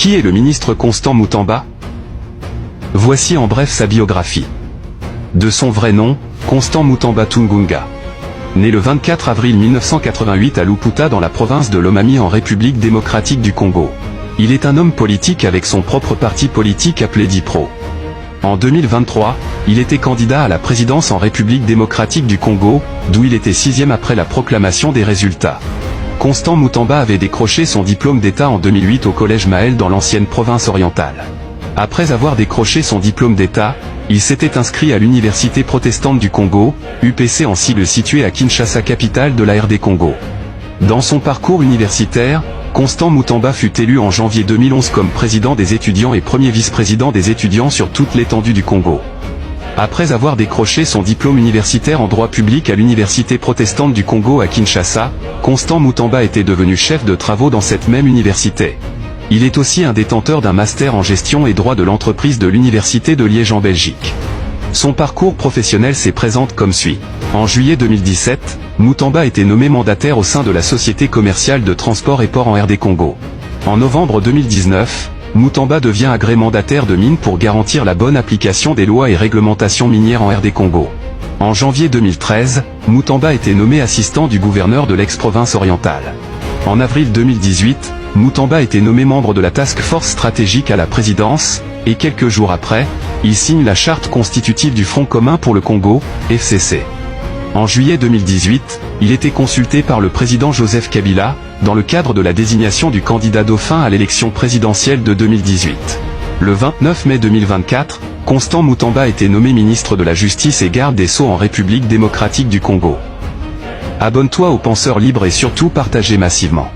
Qui est le ministre Constant Moutamba? Voici en bref sa biographie. De son vrai nom, Constant Moutamba Tungunga. Né le 24 avril 1988 à Luputa dans la province de Lomami en République démocratique du Congo. Il est un homme politique avec son propre parti politique appelé DIPRO. En 2023, il était candidat à la présidence en République démocratique du Congo, d'où il était 6e après la proclamation des résultats. Constant Moutamba avait décroché son diplôme d'État en 2008 au collège Maël dans l'ancienne province orientale. Après avoir décroché son diplôme d'État, il s'était inscrit à l'Université protestante du Congo, UPC en sigle située à Kinshasa, capitale de la RD Congo. Dans son parcours universitaire, Constant Moutamba fut élu en janvier 2011 comme président des étudiants et premier vice-président des étudiants sur toute l'étendue du Congo. Après avoir décroché son diplôme universitaire en droit public à l'Université protestante du Congo à Kinshasa, Constant Moutamba était devenu chef de travaux dans cette même université. Il est aussi un détenteur d'un master en gestion et droit de l'entreprise de l'Université de Liège en Belgique. Son parcours professionnel se présente comme suit. En juillet 2017, Moutamba a été nommé mandataire au sein de la Société commerciale de transport et port en RD Congo. En novembre 2019, Moutamba devient agrès-mandataire de mines pour garantir la bonne application des lois et réglementations minières en RD Congo. En janvier 2013, Moutamba a été nommé assistant du gouverneur de l'ex-province orientale. En avril 2018, Moutamba a été nommé membre de la Task Force stratégique à la présidence, et quelques jours après, il signe la charte constitutive du Front commun pour le Congo, FCC. En juillet 2018, il était consulté par le président Joseph Kabila, dans le cadre de la désignation du candidat dauphin à l'élection présidentielle de 2018. Le 29 mai 2024, Constant Moutamba a été nommé ministre de la Justice et garde des Sceaux en République démocratique du Congo. Abonne-toi aux Penseurs Libres et surtout partagez massivement.